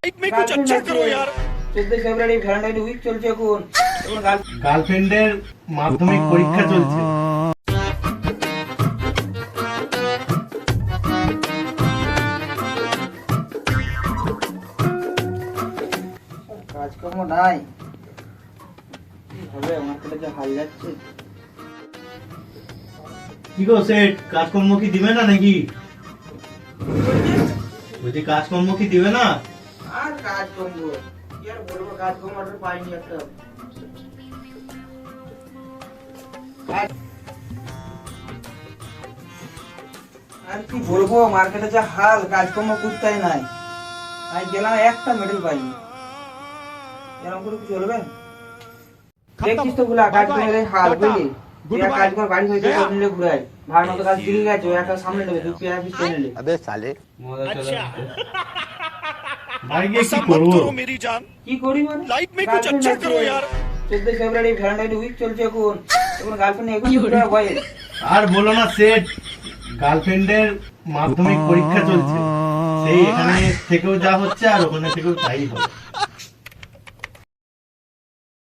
14 ফেব্রুয়ারি Valentine week চলছে এখন গার্লফ্রেন্ডের মাধ্যমিক পরীক্ষা চলছে। কাজকর্ম নাই, কি হবে আমার কাছে যা হাল যাচ্ছে। কি গো সেট, কাজকর্ম কি দিবে না নাকি? বলছি কাজকর্ম কি দিবে না? আর কাজকর্ম কি আর বলবো, কাজকর্ম আর পাইনি একটা। আর কি বলবো, মার্কেটে যা হাল, কাজকর্ম করতেই নাই। আমি গেলাম, একটা মেডেল পাইনি। এরকম করে কি চলবে? দেখছিস তো গুলা কাজকর্মের হাল, বুঝলি? কাজ কর, বাড়ি হয়ে যায় নিলে ঘুরাই ভাড়া মতো কাজ দিকে গেছে, একটা সামনে নেবে, তুই পেয়ারা পিস নিলে। अबे साले বাড়ি গিয়ে কি করবো? কি করি মানে, লাইফ মে কুছ আচ্ছা করো यार। 14 ফেব্রুয়ারি ভ্যালেন্টাইন উইক চলছে এখন গার্লফ্রেন্ড এখন বয়ে। আর বলো না সেট, গার্লফ্রেন্ডের মাধ্যমিক পরীক্ষা চলছে, সেই এখানে থেকেও যা হচ্ছে আর ওখানে থেকেও তাই হবে।